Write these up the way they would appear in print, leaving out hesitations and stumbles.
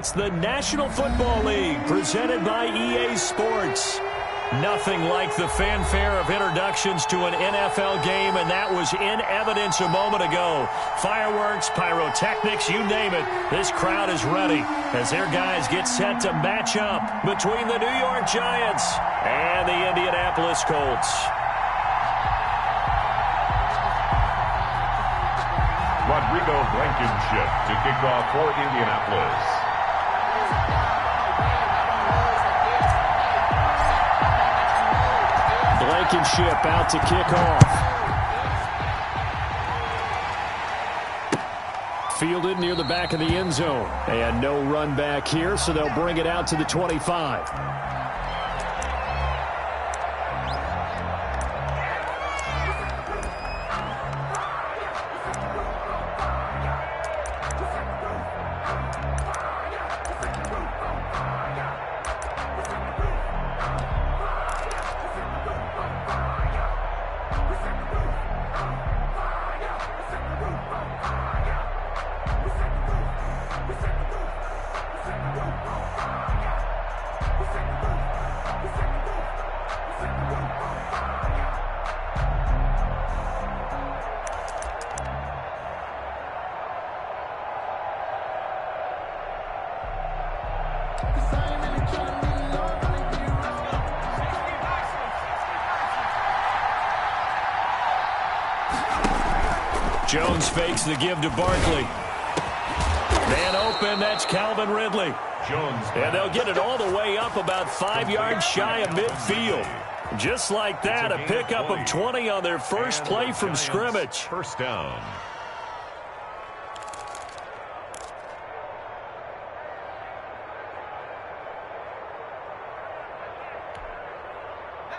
It's the National Football League presented by EA Sports. Nothing like the fanfare of introductions to an NFL game, and that was in evidence a moment ago. Fireworks, pyrotechnics, you name it. This crowd is ready as their guys get set to match up between the New York Giants and the Indianapolis Colts. Rodrigo Blankenship to kick off for Indianapolis. Blankenship out to kick off. Fielded near the back of the end zone. And no run back here, so they'll bring it out to the 25. Jones fakes the give to Barkley. Man open, that's Calvin Ridley. Jones. And they'll get it all the way up about 5 yards shy of midfield. Just like that, a pickup of 20 on their first play from scrimmage. First down.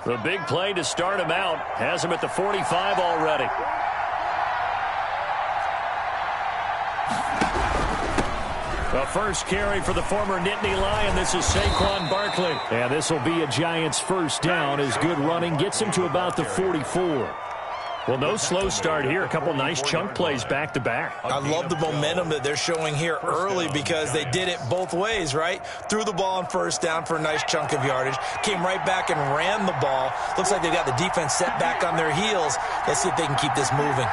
The big play to start him out has him at the 45 already. The first carry for the former Nittany Lion. This is Saquon Barkley. And this will be a Giants first down as good running gets him to about the 44. Well, no slow start here. A couple nice chunk plays back-to-back. I love the momentum that they're showing here early because they did it both ways, right? Threw the ball on first down for a nice chunk of yardage. Came right back and ran the ball. Looks like they got the defense set back on their heels. Let's see if they can keep this moving.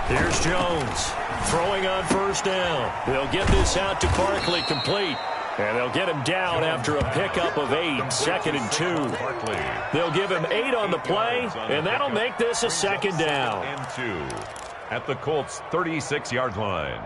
Here's Jones throwing on first down. They'll get this out to Barkley complete. And they'll get him down after a pickup of 8, 2nd and 2. They'll give him 8 on the play, and that'll make this a second down. And 2 at the Colts' 36-yard line.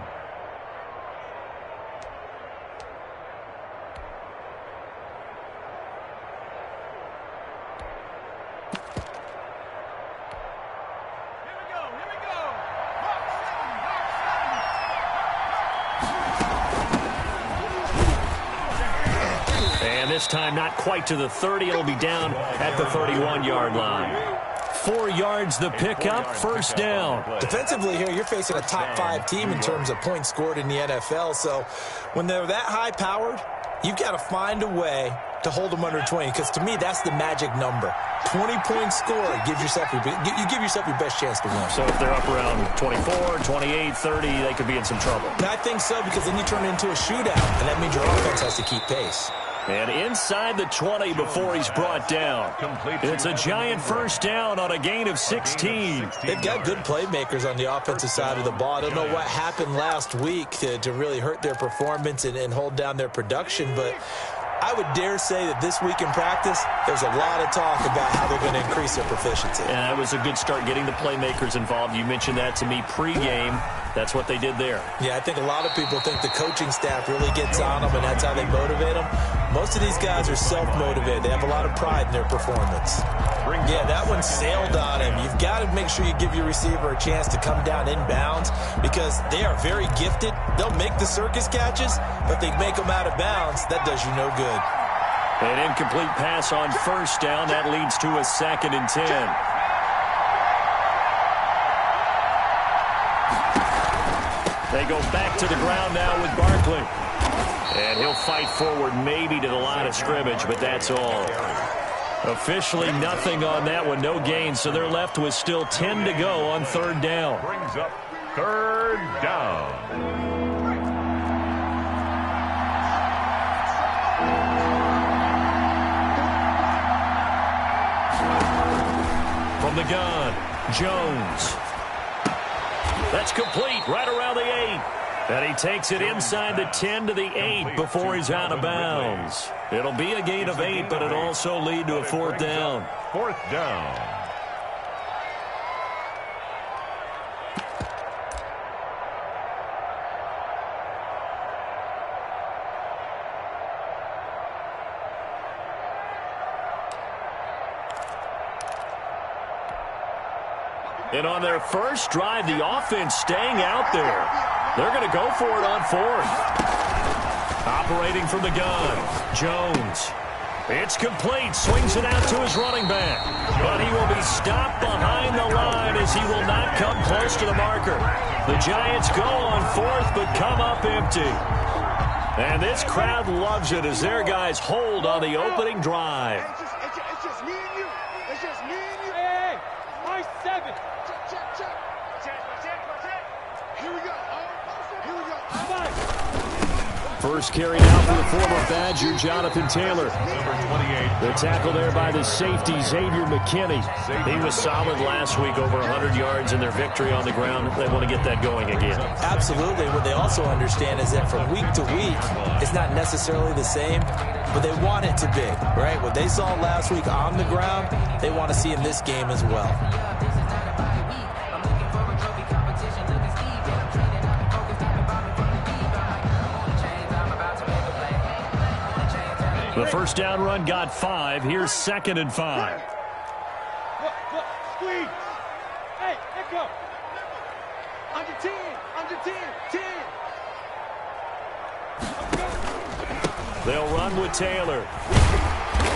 This time not quite to the 30. It'll be down at the 31-yard line. 4 yards the pickup, first down. Defensively here, you're facing a top-5 team in terms of points scored in the NFL. So when they're that high-powered, you've got to find a way to hold them under 20, because to me, that's the magic number. 20 points scored gives yourself you give yourself your best chance to win. So if they're up around 24, 28, 30, they could be in some trouble. And I think so, because then you turn it into a shootout, and that means your offense has to keep pace. And inside the 20 before he's brought down. It's a Giant first down on a gain of 16. They've got good playmakers on the offensive side of the ball. I don't know what happened last week to really hurt their performance and hold down their production, but I would dare say that this week in practice, there's a lot of talk about how they're going to increase their proficiency. And that was a good start getting the playmakers involved. You mentioned that to me pregame. That's what they did there. Yeah, I think a lot of people think the coaching staff really gets on them, and that's how they motivate them. Most of these guys are self-motivated. They have a lot of pride in their performance. Yeah, that one sailed on him. You've got to make sure you give your receiver a chance to come down inbounds because they are very gifted. They'll make the circus catches, but they make them out of bounds. That does you no good. An incomplete pass on first down. That leads to a 2nd and 10. They go back to the ground now with Barkley. And he'll fight forward maybe to the line of scrimmage, but that's all. Officially nothing on that one, no gain, so they're left with still 10 to go on third down. Brings up third down. From the gun, Jones. That's complete right around the 8. And he takes it inside the 10 to the 8 before he's out of bounds. It'll be a gain of 8, but it'll also lead to a fourth down. Fourth down. And on their first drive, the offense staying out there. They're going to go for it on fourth. Operating from the gun, Jones. It's complete. Swings it out to his running back. But he will be stopped behind the line as he will not come close to the marker. The Giants go on fourth but come up empty. And this crowd loves it as their guys hold on the opening drive. It's just me and you. It's just me and you. Hey, my 7. Here we go. Here we go. First carry out for the former Badger, Jonathan Taylor. Number 28. The tackle there by the safety, Xavier McKinney. He was solid last week, over 100 yards in their victory on the ground. They want to get that going again. Absolutely. What they also understand is that from week to week, it's not necessarily the same, but they want it to be, right? What they saw last week on the ground, they want to see in this game as well. The first down run got 5. Here's 2nd and 5. Look, squeeze. Hey, let go. Under 10, under 10, 10. They'll run with Taylor.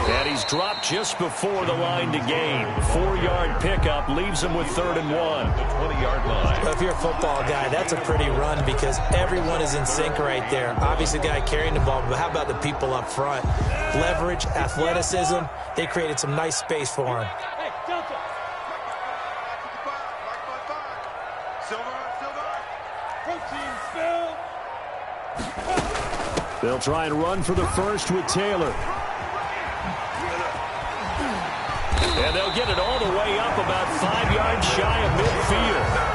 And he's dropped just before the line to gain. 4-yard pickup leaves him with 3rd and 1. The 20-yard line. Well, if you're a football guy, that's a pretty run because everyone is in sync right there. Obviously, the guy carrying the ball, but how about the people up front? Leverage, athleticism, they created some nice space for him. Hey, Delta. Protein spill. They'll try and run for the first with Taylor. And they'll get it all the way up about 5 yards shy of midfield.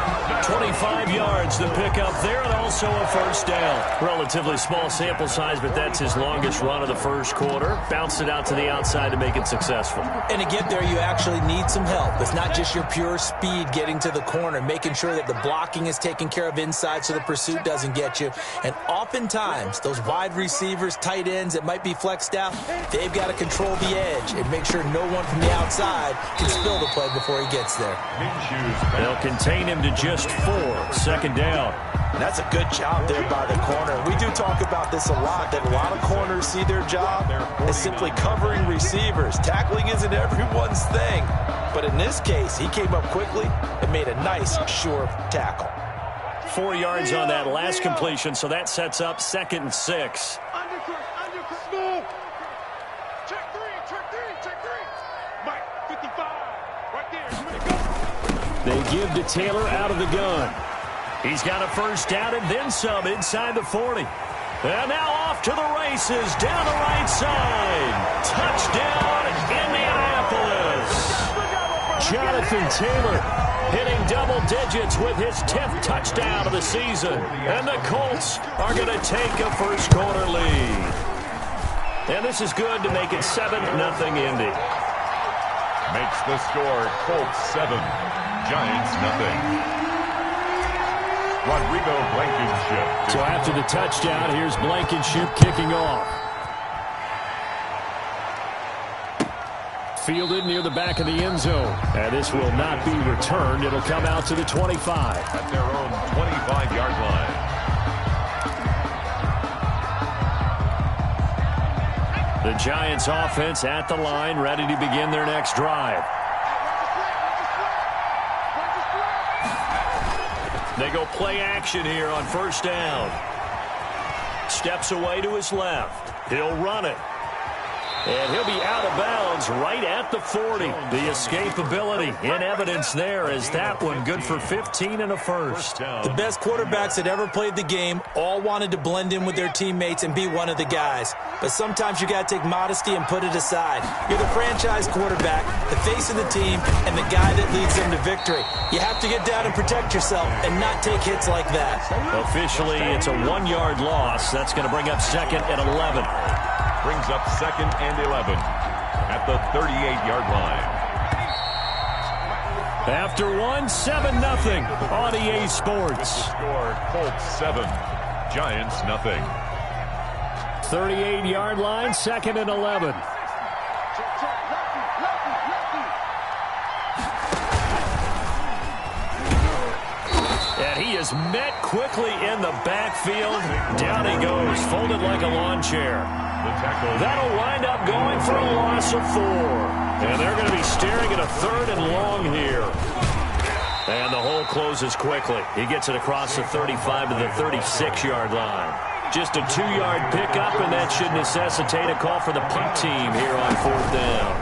25 yards the pickup there, and also a first down. Relatively small sample size, but that's his longest run of the first quarter. Bounced it out to the outside to make it successful. And to get there, you actually need some help. It's not just your pure speed getting to the corner, making sure that the blocking is taken care of inside so the pursuit doesn't get you. And oftentimes, those wide receivers, tight ends that might be flexed out, they've got to control the edge and make sure no one from the outside can spill the play before he gets there. They'll contain him to just 4. 2nd down. And that's a good job there by the corner. We do talk about this a lot, that a lot of corners see their job as simply covering receivers. Tackling isn't everyone's thing. But in this case, he came up quickly and made a nice, sure tackle. 4 yards on that last completion, so that sets up 2nd and 6. Smooth. Check 3. Mike, 55. Right there. They give to Taylor out of the gun. He's got a first down and then some inside the 40. And now off to the races down the right side. Touchdown, Indianapolis. Jonathan Taylor hitting double digits with his 10th touchdown of the season. And the Colts are going to take a first quarter lead. And this is good to make it 7-0 Indy. Makes the score Colts 7, Giants nothing. Rodrigo Blankenship. So after the touchdown, here's Blankenship kicking off. Fielded near the back of the end zone. And this will not be returned. It'll come out to the 25. At their own 25-yard line. The Giants offense at the line, ready to begin their next drive. They go play action here on first down. Steps away to his left. He'll run it. And he'll be out of bounds right at the 40. The escapability in evidence there as that one good for 15 and a first. The best quarterbacks that ever played the game all wanted to blend in with their teammates and be one of the guys. But sometimes you got to take modesty and put it aside. You're the franchise quarterback, the face of the team, and the guy that leads them to victory. You have to get down and protect yourself and not take hits like that. Officially, it's a 1-yard loss. That's going to bring up second and 11. Brings up second and 11 at the 38-yard line. After one, 7-0 on EA Sports. Score, Colts 7, Giants nothing. 38-yard line, second and 11. And he is met quickly in the backfield. Down he goes, folded like a lawn chair. That'll wind up going for a loss of 4. And they're going to be staring at a 3rd and long here. And the hole closes quickly. He gets it across the 35 to the 36-yard line. Just a 2-yard pickup, and that should necessitate a call for the punt team here on 4th down.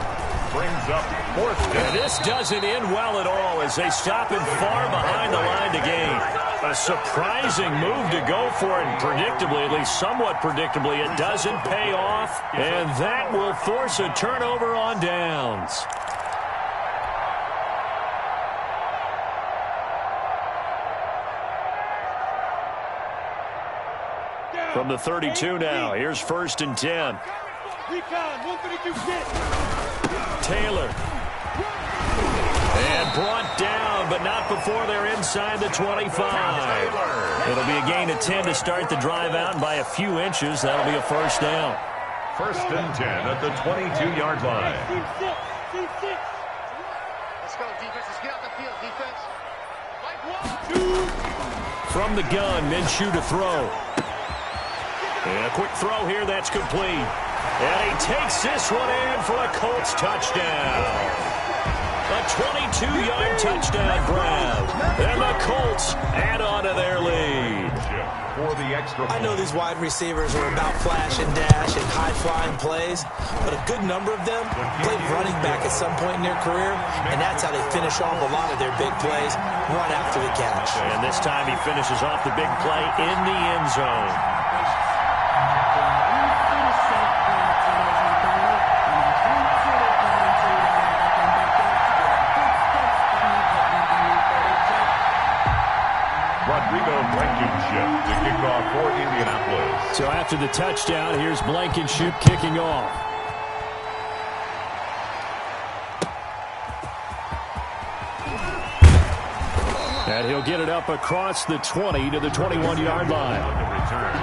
Brings up 4th down. And this doesn't end well at all as they stop him far behind the line to gain. A surprising move to go for it, and predictably, at least somewhat predictably, it doesn't pay off, and that will force a turnover on downs. From the 32 now, here's 1st and 10. Taylor. And brought down, but not before they're inside the 25. It'll be a gain of 10 to start the drive out, and by a few inches, that'll be a 1st down. 1st and 10 at the 22-yard line. Let's go, defense. Let's get out the field, defense. From the gun, Minshew to throw. And a quick throw here, that's complete. And he takes this one in for a Colts touchdown. A 22-yard touchdown grab. And the Colts add on to their lead. For the extra I know these wide receivers are about flash and dash and high-flying plays, but a good number of them played running back at some point in their career, and that's how they finish off a lot of their big plays, run after the catch. And this time he finishes off the big play in the end zone. To kick off for Indianapolis. So after the touchdown, here's Blankenship kicking off. And he'll get it up across the 20 to the 21-yard line. On the return,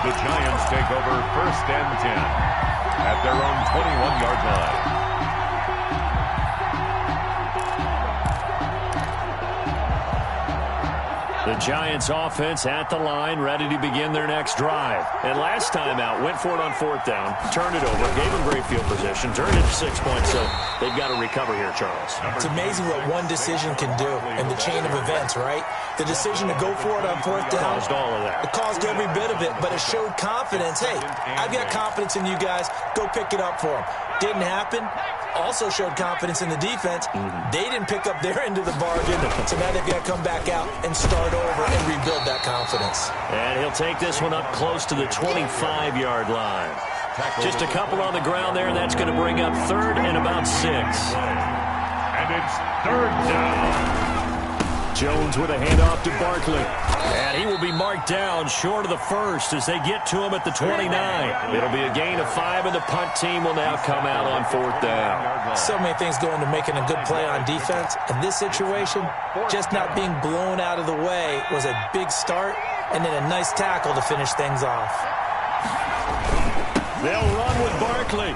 the Giants take over 1st and 10 at their own 21-yard line. The Giants offense at the line, ready to begin their next drive. And last time out, went for it on 4th down, turned it over, gave them great field position, turned it to 6 points, so they've got to recover here, Charles. It's amazing what one decision can do in the chain of events, right? The decision to go for it on 4th down. Caused all of that. It caused every bit of it, but it showed confidence. Hey, I've got confidence in you guys. Go pick it up for them. Didn't happen. Also showed confidence in the defense. They didn't pick up their end of the bargain, so now they've got to come back out and start over and rebuild that confidence. And he'll take this one up close to the 25-yard line. Just a couple on the ground there, and that's going to bring up 3rd and about 6. And it's 3rd down. Jones with a handoff to Barkley. And he will be marked down short of the 1st as they get to him at the 29. It'll be a gain of 5, and the punt team will now come out on 4th down. So many things go into making a good play on defense. In this situation, just not being blown out of the way was a big start, and then a nice tackle to finish things off. They'll run with Barkley.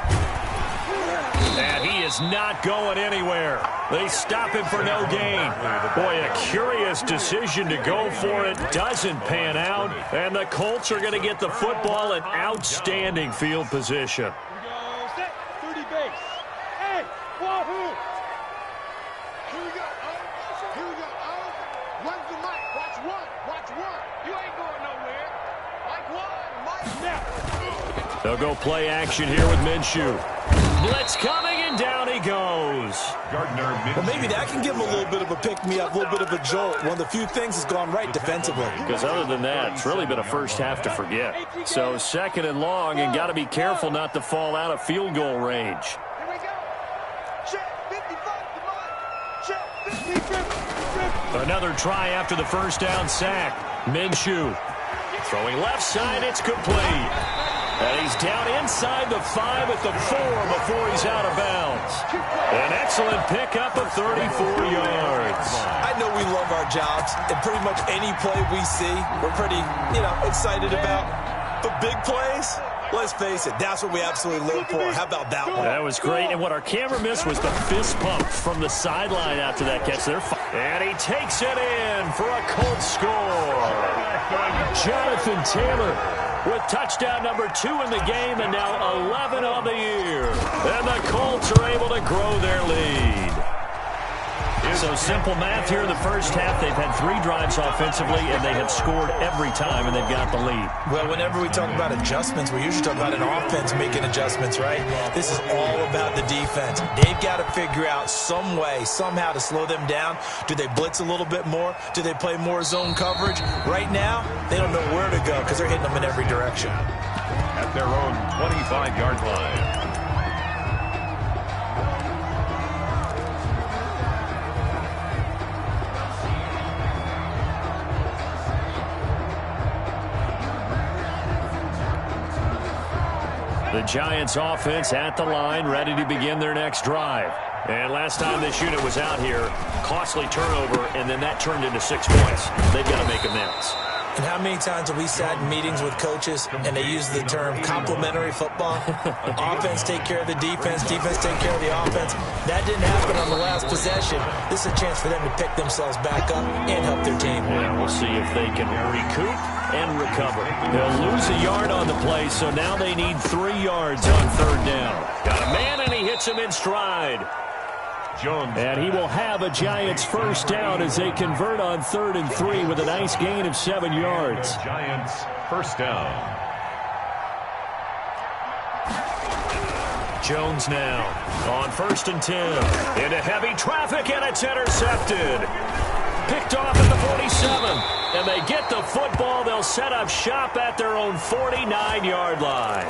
And he is not going anywhere. They stop him for no gain. Boy, a curious decision to go for it. Doesn't pan out. And the Colts are going to get the football in outstanding field position. Set, 30 base. Hey, wahoo! Here we go. Here we go. Run for Mike. Watch one. Watch one. You ain't going nowhere. Mike one. Mike now. They'll go play action here with Minshew. Blitz coming, and down he goes. Well, maybe that can give him a little bit of a pick-me-up, a little bit of a jolt. One of the few things has gone right defensively. Because other than that, it's really been a first half to forget. So 2nd and long, and got to be careful not to fall out of field goal range. Here we go. Check 55, Check 50. Another try after the first down sack. Minshew throwing left side, it's complete. And he's down inside the 5 at the 4 before he's out of bounds. An excellent pickup of 34 yards. I know we love our jobs, and pretty much any play we see, we're pretty, excited about. But big plays, let's face it, that's what we absolutely live for. How about that one? That was great, and what our camera missed was the fist pump from the sideline after that catch. And he takes it in for a Colts score. Jonathan Taylor with touchdown number 2 in the game, and now 11 on the year. And the Colts are able to grow their lead. So simple math here in the first half. They've had 3 drives offensively, and they have scored every time, and they've got the lead. Well, whenever we talk about adjustments, we usually talk about an offense making adjustments, right? This is all about the defense. They've got to figure out some way, somehow to slow them down. Do they blitz a little bit more? Do they play more zone coverage? Right now, they don't know where to go because they're hitting them in every direction. At their own 25-yard line. The Giants offense at the line, ready to begin their next drive. And last time this unit was out here, costly turnover, and then that turned into 6 points. They've got to make amends. And how many times have we sat in meetings with coaches and they use the term complementary football? Offense take care of the defense, defense take care of the offense. That didn't happen on the last possession. This is a chance for them to pick themselves back up and help their team. Yeah, we'll see if they can recoup and recover. They'll lose a yard on the play, so now they need 3 yards on 3rd down. Got a man, and he hits him in stride. Jones. And he will have a Giants first down as they convert on 3rd and 3 with a nice gain of 7 yards. Giants first down. Jones now on 1st and 10. Into heavy traffic, and it's intercepted. Picked off at the 47. And they get the football. They'll set up shop at their own 49-yard line.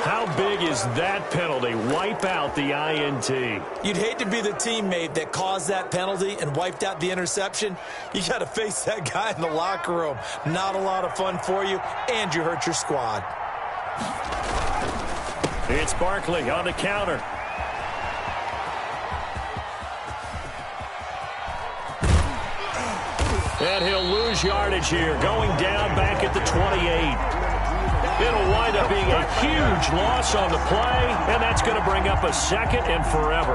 How big is that penalty? Wipe out the INT. You'd hate to be the teammate that caused that penalty and wiped out the interception. You got to face that guy in the locker room. Not a lot of fun for you, and you hurt your squad. It's Barkley on the counter. And he'll lose yardage here, going down back at the 28. It'll wind up being a huge loss on the play, and that's going to bring up a 2nd and forever.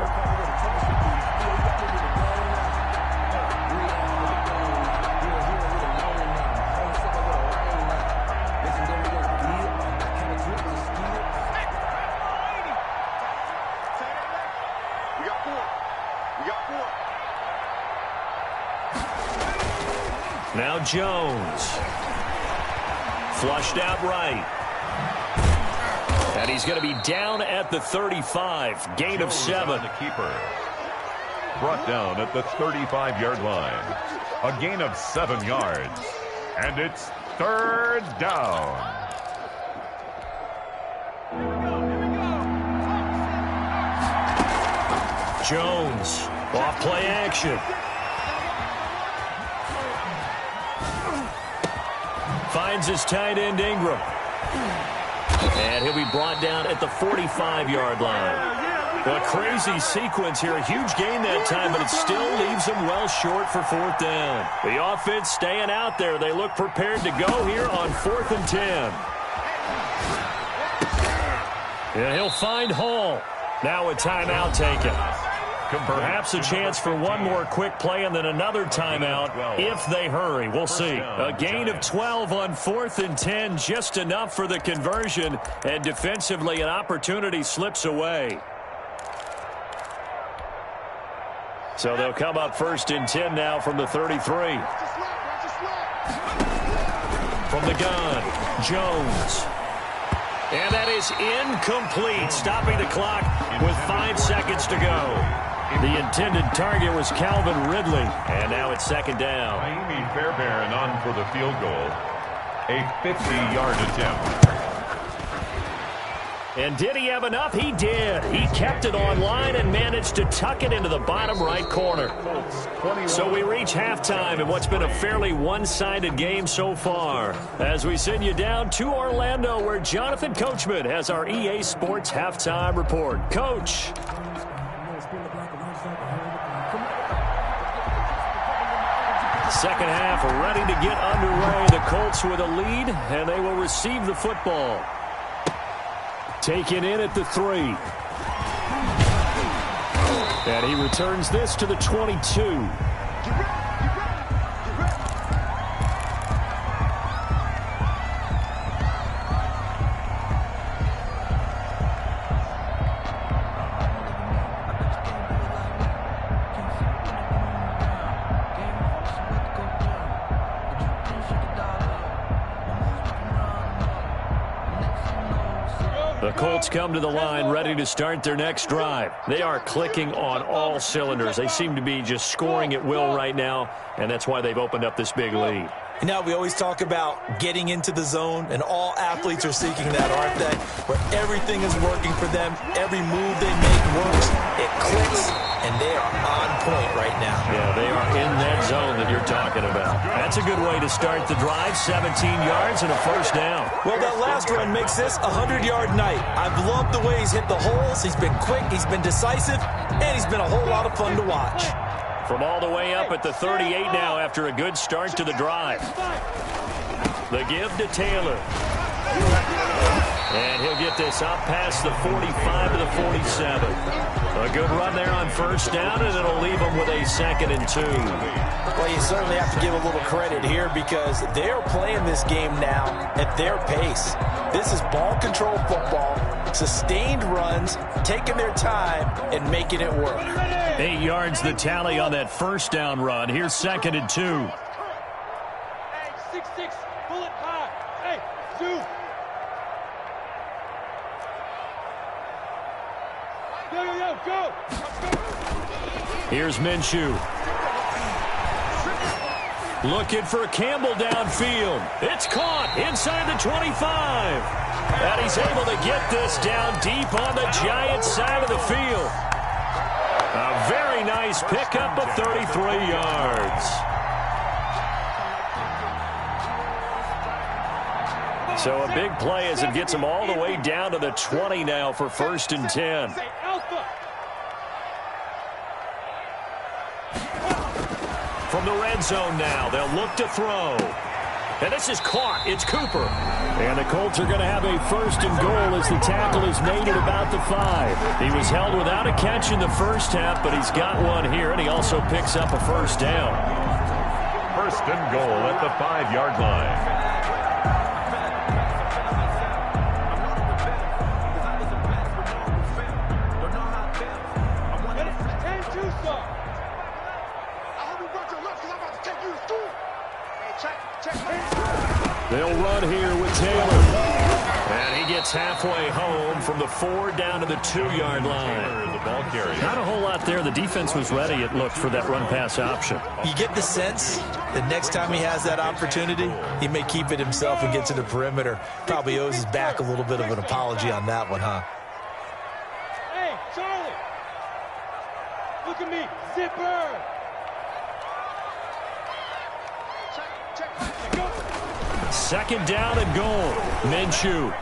We got 4. Now Jones. Flushed out right. And he's going to be down at the 35. Gain of 7. The keeper. Brought down at the 35-yard line. A gain of 7 yards. And it's 3rd down. Jones off play action. Finds his tight end Ingram. And he'll be brought down at the 45-yard line. A crazy sequence here. A huge gain that time, but it still leaves him well short for 4th down. The offense staying out there. They look prepared to go here on 4th and 10. And he'll find Hall. Now a timeout taken. Perhaps a chance for one more quick play and then another timeout if they hurry. We'll see. A gain of 12 on 4th and 10, just enough for the conversion. And defensively, an opportunity slips away. So they'll come up 1st and 10 now from the 33. From the gun, Jones. And that is incomplete, stopping the clock with 5 seconds to go. The intended target was Calvin Ridley, and now it's second down. Amy Fairbairn on for the field goal. A 50-yard attempt. And did he have enough? He did. He kept it online and managed to tuck it into the bottom right corner. So we reach halftime in what's been a fairly one-sided game so far. As we send you down to Orlando, where Jonathan Coachman has our EA Sports halftime report. Coach. Second half ready to get underway. The Colts with a lead, and they will receive the football. Taken in at the 3. And he returns this to the 22. The Colts come to the line ready to start their next drive. They are clicking on all cylinders. They seem to be just scoring at will right now, and that's why they've opened up this big lead. You know, we always talk about getting into the zone, and all athletes are seeking that, aren't they? Where everything is working for them, every move they make works, it clicks, and they are on point right now. Yeah, they are in that zone that you're talking about. That's a good way to start the drive, 17 yards and a first down. Well, that last run makes this a 100-yard night. I've loved the way he's hit the holes. He's been quick, he's been decisive, and he's been a whole lot of fun to watch. From all the way up at the 38 now after a good start to the drive. The give to Taylor. And he'll get this up past the 45 to the 47. A good run there on first down, and it'll leave them with a 2nd and 2. Well, you certainly have to give a little credit here because they're playing this game now at their pace. This is ball control football, sustained runs, taking their time, and making it work. 8 yards the tally on that first down run. Here's 2nd and 2. Hey, 6-6, bullet high. Hey, Zoo. Yo, go. Here's Minshew. Looking for Campbell downfield. It's caught inside the 25. And he's able to get this down deep on the Giants side of the field. A very nice pickup of 33 yards. So a big play as it gets them all the way down to the 20 now for 1st and 10. From the red zone now, they'll look to throw. And this is caught. It's Cooper. And the Colts are going to have a 1st and goal as the tackle is made at about the 5. He was held without a catch in the first half, but he's got one here, and he also picks up a first down. 1st and goal at the 5-yard line. They'll run here with Taylor. And he gets halfway home from the 4 down to the 2-yard line. The ball carrier. Not a whole lot there. The defense was ready, it looked, for that run-pass option. You get the sense that next time he has that opportunity, he may keep it himself and get to the perimeter. Probably owes his back a little bit of an apology on that one, huh? Hey, Charlie. Look at me. Zipper. Second down and goal. Minshew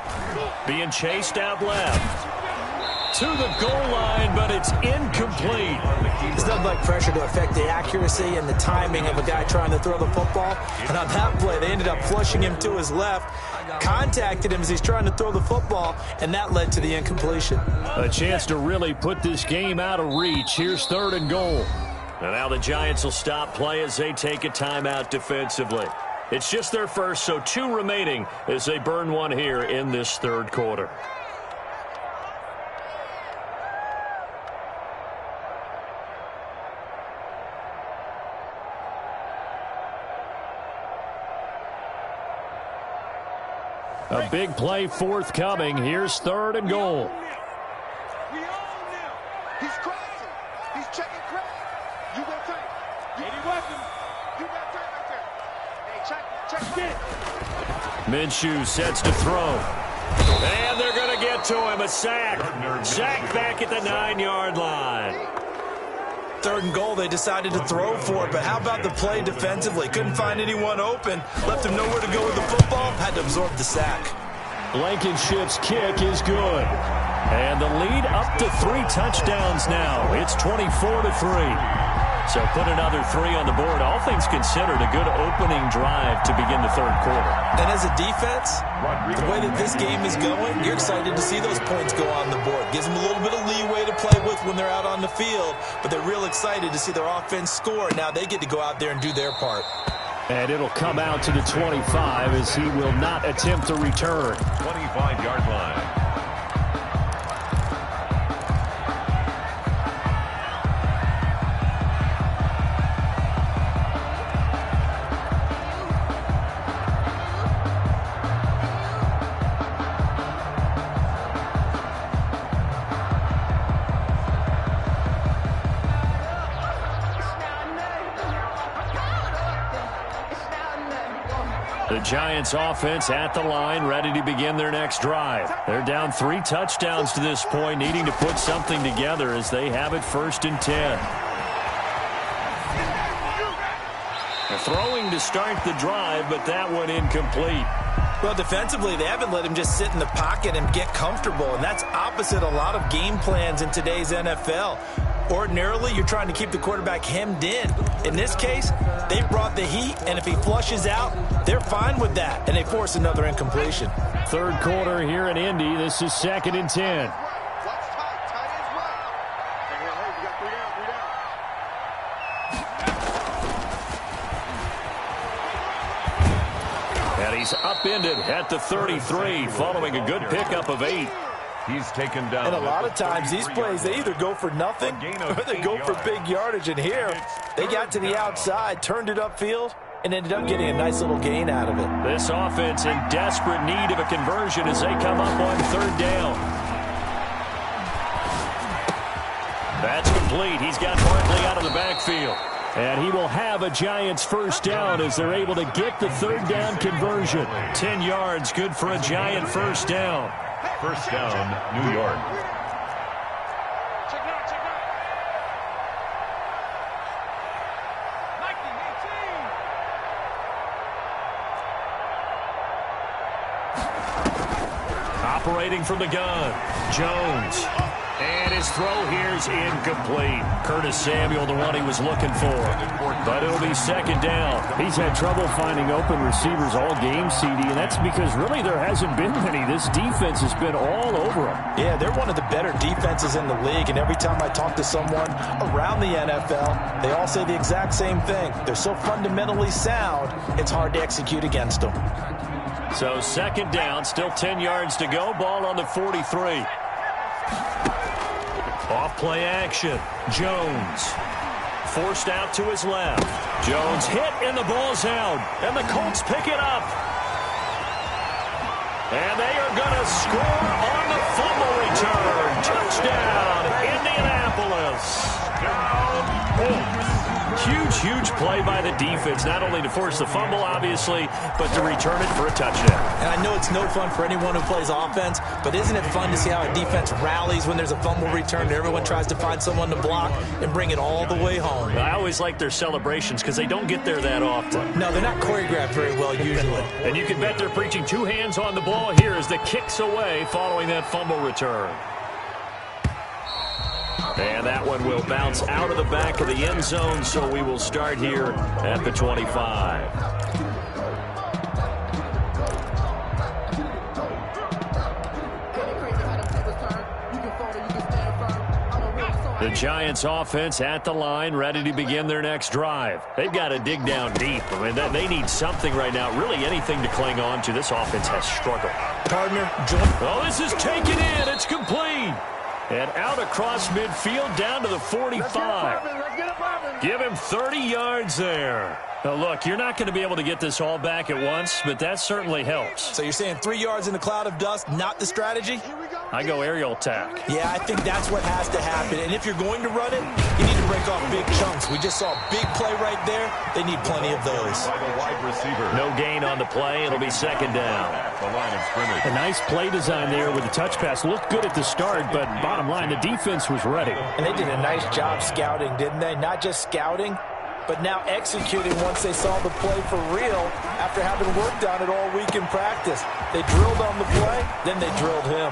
being chased out left. To the goal line, but it's incomplete. There's nothing like pressure to affect the accuracy and the timing of a guy trying to throw the football. And on that play, they ended up flushing him to his left, contacted him as he's trying to throw the football, and that led to the incompletion. A chance to really put this game out of reach. Here's 3rd and goal. And now the Giants will stop play as they take a timeout defensively. It's just their first, so 2 remaining as they burn one here in this 3rd quarter. A big play forthcoming. Here's 3rd and goal. We own him. He's crossing. He's checking crack. You go tight. You weapon. You got tight right there. Hey, check it. Minshew sets to throw. And they're going to get to him. A sack. Sack back at the 9-yard line. 3rd and goal, they decided to throw for it, but how about the play defensively? Couldn't find anyone open. Left him nowhere to go with the football. Had to absorb the sack. Blankenship's kick is good. And the lead up to 3 touchdowns now. It's 24-3. So put another 3 on the board. All things considered, a good opening drive to begin the 3rd quarter. And as a defense, the way that this game is going, you're excited to see those points go on the board. Gives them a little bit of leeway to play with when they're out on the field, but they're real excited to see their offense score. Now they get to go out there and do their part. And it'll come out to the 25 as he will not attempt to return. 25-yard line. The Giants offense at the line, ready to begin their next drive. They're down 3 touchdowns to this point, needing to put something together as they have it 1st and 10. They're throwing to start the drive, but that one incomplete. Well, defensively, they haven't let him just sit in the pocket and get comfortable, and that's opposite a lot of game plans in today's NFL. Ordinarily, you're trying to keep the quarterback hemmed in. In this case, they brought the heat, and if he flushes out, they're fine with that, and they force another incompletion. 3rd quarter here in Indy. This is 2nd and 10. And he's upended at the 33, following a good pickup of 8. He's taken down. And a lot of times these plays, they either go for nothing or they go for big yardage. And here, they got to the outside, turned it upfield, and ended up getting a nice little gain out of it. This offense in desperate need of a conversion as they come up on 3rd down. That's complete. He's got Barkley out of the backfield. And he will have a Giants 1st down as they're able to get the 3rd down conversion. 10 yards, good for a Giant 1st down. 1st down, New York. Operating from the gun, Jones. And his throw here's incomplete. Curtis Samuel, the one he was looking for. But it'll be 2nd down. He's had trouble finding open receivers all game, CD, and that's because really there hasn't been many. This defense has been all over him. Yeah, they're one of the better defenses in the league, and every time I talk to someone around the NFL, they all say the exact same thing. They're so fundamentally sound, it's hard to execute against them. So 2nd down, still 10 yards to go. Ball on the 43. Off play action. Jones. Forced out to his left. Jones hit and the ball's out. And the Colts pick it up. And they are going to score on the fumble return. Touchdown, Indianapolis. Huge play by the defense, not only to force the fumble, obviously, but to return it for a touchdown. And I know it's no fun for anyone who plays offense, but isn't it fun to see how a defense rallies when there's a fumble return and everyone tries to find someone to block and bring it all the way home? I always like their celebrations because they don't get there that often. No, they're not choreographed very well usually. And you can bet they're preaching 2 hands on the ball here as the kicks away following that fumble return. And that one will bounce out of the back of the end zone, so we will start here at the 25. The Giants offense at the line, ready to begin their next drive. They've got to dig down deep. I mean, they need something right now, really anything to cling on to. This offense has struggled. Gardner, oh, this is taken in. It's complete. And out across midfield down to the 45. Give him 30 yards there. Now, look, you're not going to be able to get this all back at once, but that certainly helps. So you're saying 3 yards in a cloud of dust, not the strategy? I go aerial attack. Yeah, I think that's what has to happen. And if you're going to run it, you need to break off big chunks. We just saw a big play right there. They need plenty of those. By the wide receiver. No gain on the play. It'll be second down. The line of scrimmage. A nice play design there with the touch pass. Looked good at the start, but bottom line, the defense was ready. And they did a nice job scouting, didn't they? Not just scouting, but now executing once they saw the play for real after having worked on it all week in practice. They drilled on the play, then they drilled him.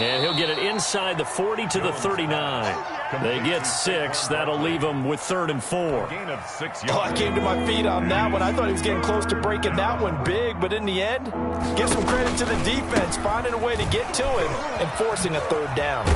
And he'll get it inside the 40 to the 39. They get 6. That'll leave them with 3rd and 4. Gain of 6 yards. Oh, I came to my feet on that one. I thought he was getting close to breaking that one big, but in the end, give some credit to the defense, finding a way to get to him and forcing a 3rd down.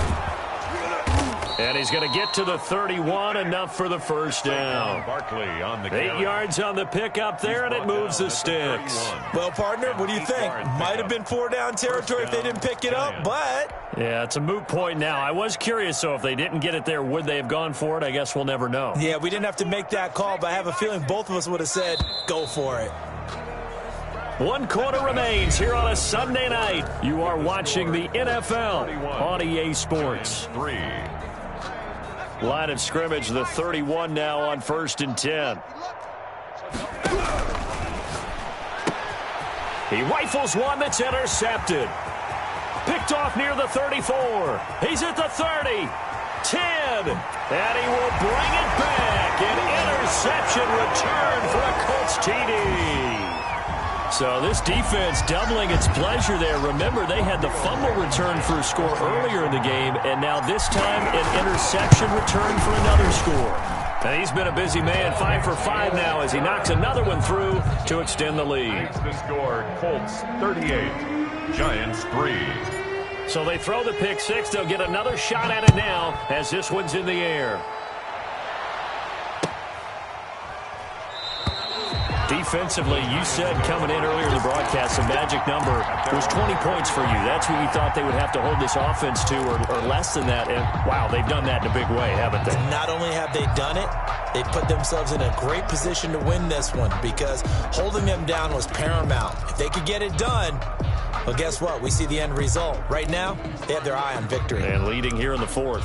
And he's going to get to the 31, enough for the first down. Barkley on the 8 yards on the pickup there, and it moves the sticks. Well, partner, what do you think? Might have been 4-down territory if they didn't pick it up, but... Yeah, it's a moot point now. I was curious, so if they didn't get it there, would they have gone for it? I guess we'll never know. Yeah, we didn't have to make that call, but I have a feeling both of us would have said, go for it. 1 quarter remains here on a Sunday night. You are watching the NFL on EA Sports. 3. Line of scrimmage, the 31 now on 1st and 10. He rifles one that's intercepted. Picked off near the 34. He's at the 30. 10. And he will bring it back. An interception return for a Colts TD. So this defense doubling its pleasure there. Remember, they had the fumble return for a score earlier in the game, and now this time an interception return for another score. And he's been a busy man, 5 for 5 now as he knocks another one through to extend the lead. The score, Colts 38, Giants 3. So they throw the pick six. They'll get another shot at it now as this one's in the air. Defensively, you said coming in earlier in the broadcast, the magic number was 20 points for you. That's what you thought they would have to hold this offense to, or less than that. And, wow, they've done that in a big way, haven't they? Not only have they done it, they put themselves in a great position to win this one because holding them down was paramount. If they could get it done, well, guess what? We see the end result. Right now, they have their eye on victory. And leading here in the 4th.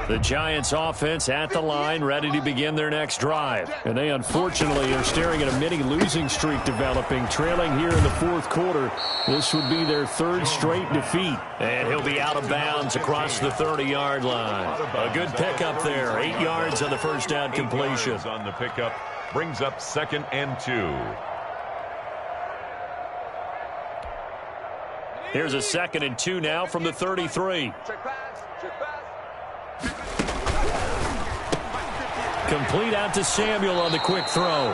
The Giants offense at the line, ready to begin their next drive. And they unfortunately are staring at a mini losing streak developing, trailing here in the 4th quarter. This would be their 3rd straight defeat. And he'll be out of bounds across the 30-yard line. A good pickup there, 8 yards on the first down completion. On the pickup, brings up 2nd and 2. Here's a 2nd and 2 now from the 33. Complete out to Samuel on the quick throw.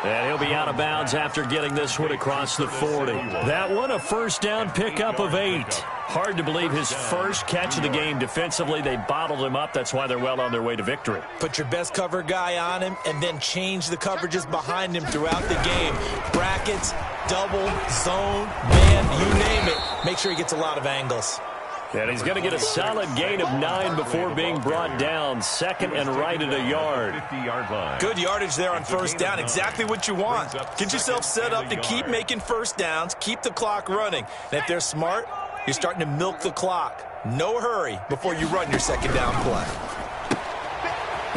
And he'll be out of bounds after getting this one across the 40. That one, a first down pickup of 8. Hard to believe his first catch of the game. Defensively, they bottled him up. That's why they're well on their way to victory. Put your best cover guy on him and then change the coverages behind him throughout the game. Brackets, double, zone, man, you name it. Make sure he gets a lot of angles. And he's going to get a solid gain of 9 before being brought down. 2nd and right at a yard. 50-yard line. Good yardage there on first down. Exactly what you want. Get yourself set up to keep making first downs, keep the clock running. And if they're smart, you're starting to milk the clock. No hurry before you run your 2nd down play.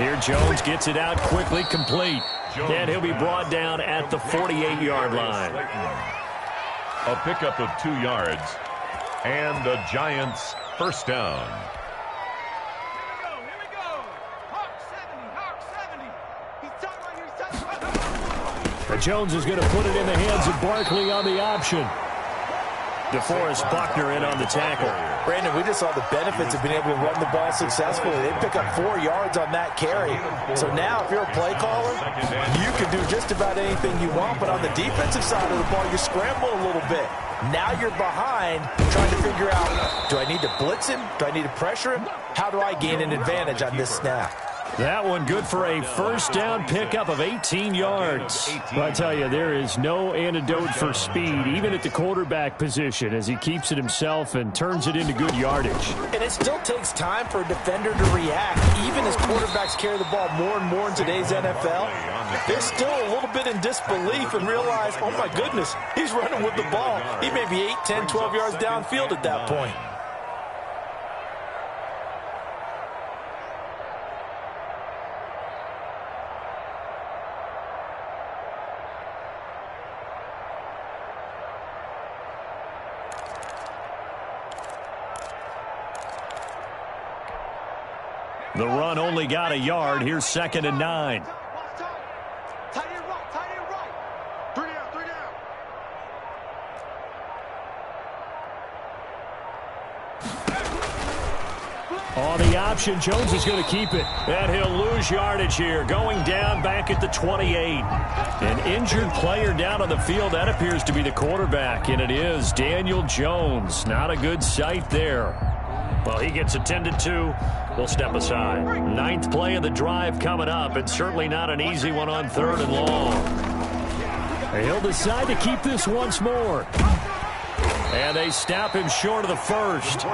Here Jones gets it out quickly, complete. And he'll be brought down at the 48-yard line. A pickup of 2 yards. And the Giants' first down. Here we go. Hawk 70. Jones is going to put it in the hands of Barkley on the option. DeForest Buckner in on the tackle. Brandon, we just saw the benefits of being able to run the ball successfully. They pick up 4 yards on that carry. So now if you're a play caller, you can do just about anything you want. But on the defensive side of the ball, you scramble a little bit. Now you're behind trying to figure out, do I need to blitz him? Do I need to pressure him? How do I gain an advantage on this snap? That one good for a first down pickup of 18 yards. Well, I tell you, there is no antidote for speed, even at the quarterback position, as he keeps it himself and turns it into good yardage. And it still takes time for a defender to react. Even as quarterbacks carry the ball more and more in today's NFL, they're still a little bit in disbelief and realize, oh my goodness, he's running with the ball. He may be 8, 10, 12 yards downfield at that point. The run only got a yard. Here's 2nd and 9. Tight end right. 3 down. On the option, Jones is going to keep it. And he'll lose yardage here. Going down back at the 28. An injured player down on the field. That appears to be the quarterback. And it is Daniel Jones. Not a good sight there. Well, he gets attended to. We'll step aside. 9th play of the drive coming up. And certainly not an easy one on 3rd and long. He'll decide to keep this once more. And they stop him short of the first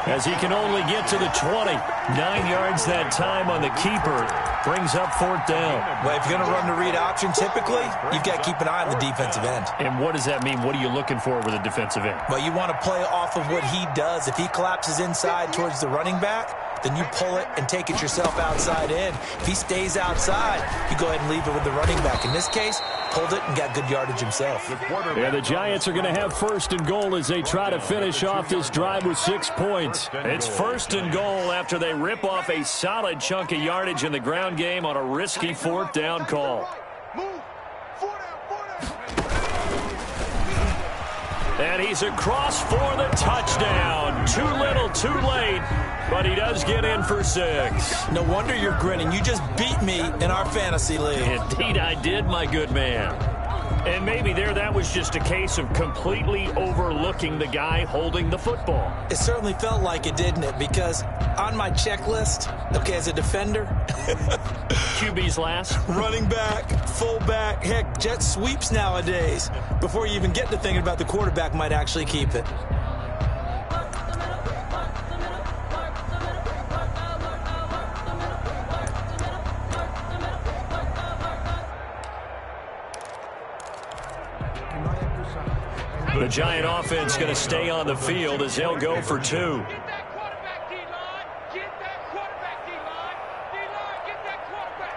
as he can only get to the 20. 9 yards that time on the keeper. Brings up 4th down. Well, if you're going to run the read option, typically, you've got to keep an eye on the defensive end. And what does that mean? What are you looking for with a defensive end? Well, you want to play off of what he does. If he collapses inside towards the running back, then you pull it and take it yourself outside in. If he stays outside, you go ahead and leave it with the running back. In this case, pulled it and got good yardage himself. Yeah, the Giants are going to have 1st and goal as they try to finish off this drive with 6 points. It's 1st and goal after they rip off a solid chunk of yardage in the ground game on a risky 4th down call. And he's across for the touchdown. Too little, too late, but he does get in for 6. No wonder you're grinning. You just beat me in our fantasy league. Indeed I did, my good man. And maybe that was just a case of completely overlooking the guy holding the football. It certainly felt like it, didn't it? Because on my checklist, okay, as a defender, QB's last. Running back, fullback, heck, jet sweeps nowadays. Before you even get to thinking about the quarterback might actually keep it. The Giant offense going to stay on the field as they'll go for 2. Get that quarterback, D-line. Get that quarterback, D-line. D-line, get that quarterback.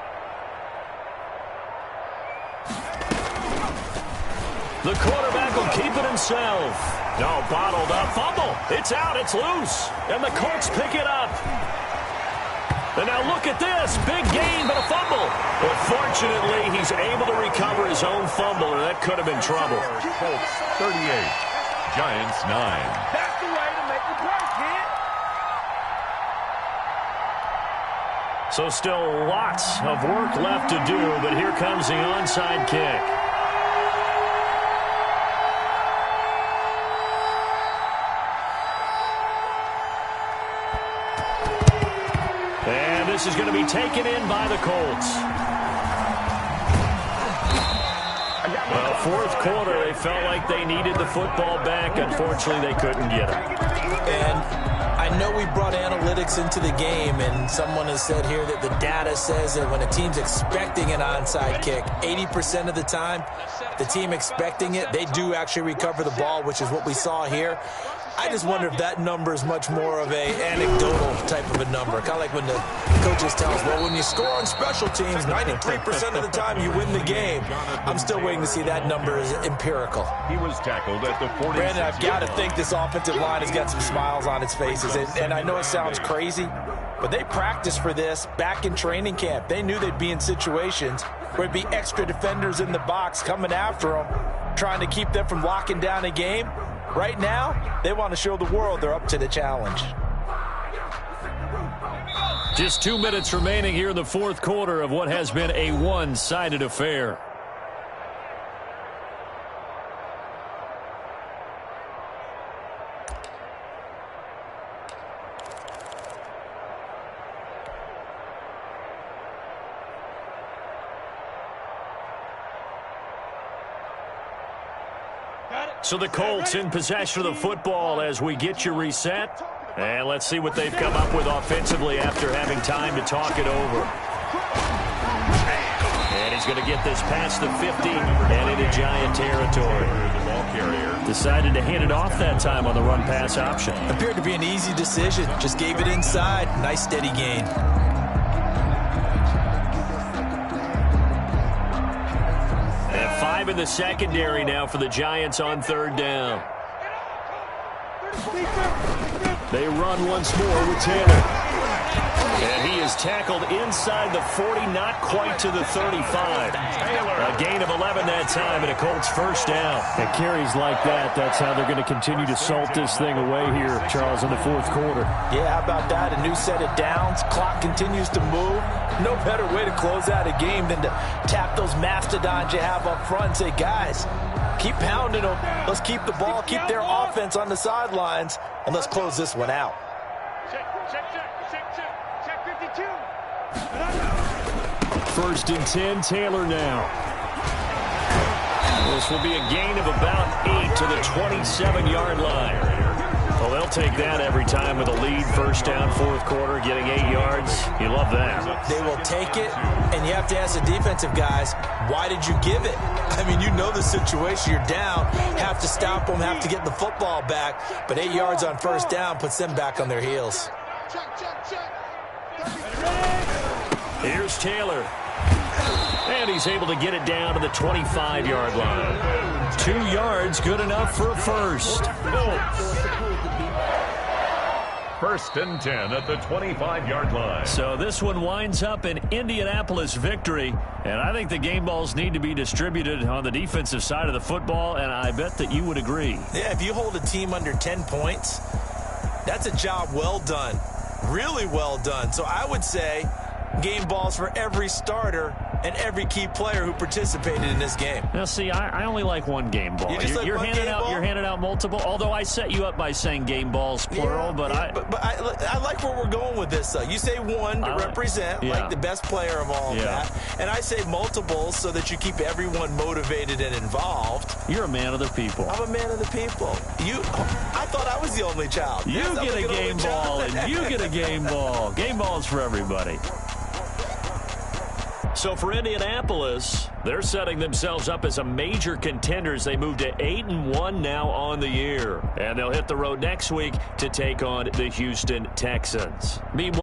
The quarterback will keep it himself. No, bottled up. Fumble. It's out. It's loose. And the Colts pick it up. And now look at this. Big gain, but a fumble. But fortunately, he's able to recover his own fumble, or that could have been trouble. Colts 38, Giants 9. That's the way to make the play, kid. So still lots of work left to do, but here comes the onside kick. And this is going to be taken in by the Colts. Well, 4th quarter, they felt like they needed the football back. Unfortunately, they couldn't get it. And I know we brought analytics into the game, and someone has said here that the data says that when a team's expecting an onside kick, 80% of the time, the team expecting it, they do actually recover the ball, which is what we saw here. I just wonder if that number is much more of a anecdotal type of a number. Kind of like when the coaches tell us, well, when you score on special teams, 93% of the time you win the game. I'm still waiting to see that number is empirical. He was tackled at the 46. Brandon, I've got to think this offensive line has got some smiles on its faces. And I know it sounds crazy, but they practiced for this back in training camp. They knew they'd be in situations where it'd be extra defenders in the box coming after them, trying to keep them from locking down a game. Right now, they want to show the world they're up to the challenge. Just 2 minutes remaining here in the 4th quarter of what has been a one-sided affair. So the Colts in possession of the football as we get you reset. And let's see what they've come up with offensively after having time to talk it over. And he's going to get this past the 50 and into Giant territory. The ball carrier decided to hand it off that time on the run-pass option. Appeared to be an easy decision. Just gave it inside. Nice steady gain. And 5 in the secondary now for the Giants on 3rd down. They run once more with Taylor. And he is tackled inside the 40, not quite to the 35. A gain of 11 that time and a Colts first down. And carries like that, that's how they're going to continue to salt this thing away here, Charles, in the 4th quarter. Yeah, how about that? A new set of downs. Clock continues to move. No better way to close out a game than to tap those mastodons you have up front and say, guys, keep pounding them. Let's keep the ball, keep their offense on the sidelines, and let's close this one out. First and 10, Taylor now. This will be a gain of about 8 to the 27-yard line. Well, they'll take that every time with a lead. First down, 4th quarter, getting 8 yards. You love that. They will take it, and you have to ask the defensive guys, why did you give it? I mean, you know the situation. You're down, have to stop them, have to get the football back. But 8 yards on first down puts them back on their heels. Here's Taylor. And he's able to get it down to the 25-yard line. 2 yards, good enough for a first. First and 10 at the 25-yard line. So this one winds up an Indianapolis victory. And I think the game balls need to be distributed on the defensive side of the football, and I bet that you would agree. Yeah, if you hold a team under 10 points, that's a job well done. Really well done. So I would say game balls for every starter and every key player who participated in this game. Now, see, I only like one game ball. You're handing out multiple, although I set you up by saying game balls, plural. But I like where we're going with this, though. You say one to represent, like the best player of all of that. And I say multiples so that you keep everyone motivated and involved. You're a man of the people. I'm a man of the people. I thought I was the only child. You get a game ball, and you get a game ball. Game balls for everybody. So for Indianapolis, they're setting themselves up as a major contenders. They move to 8-1 now on the year. And they'll hit the road next week to take on the Houston Texans. Meanwhile,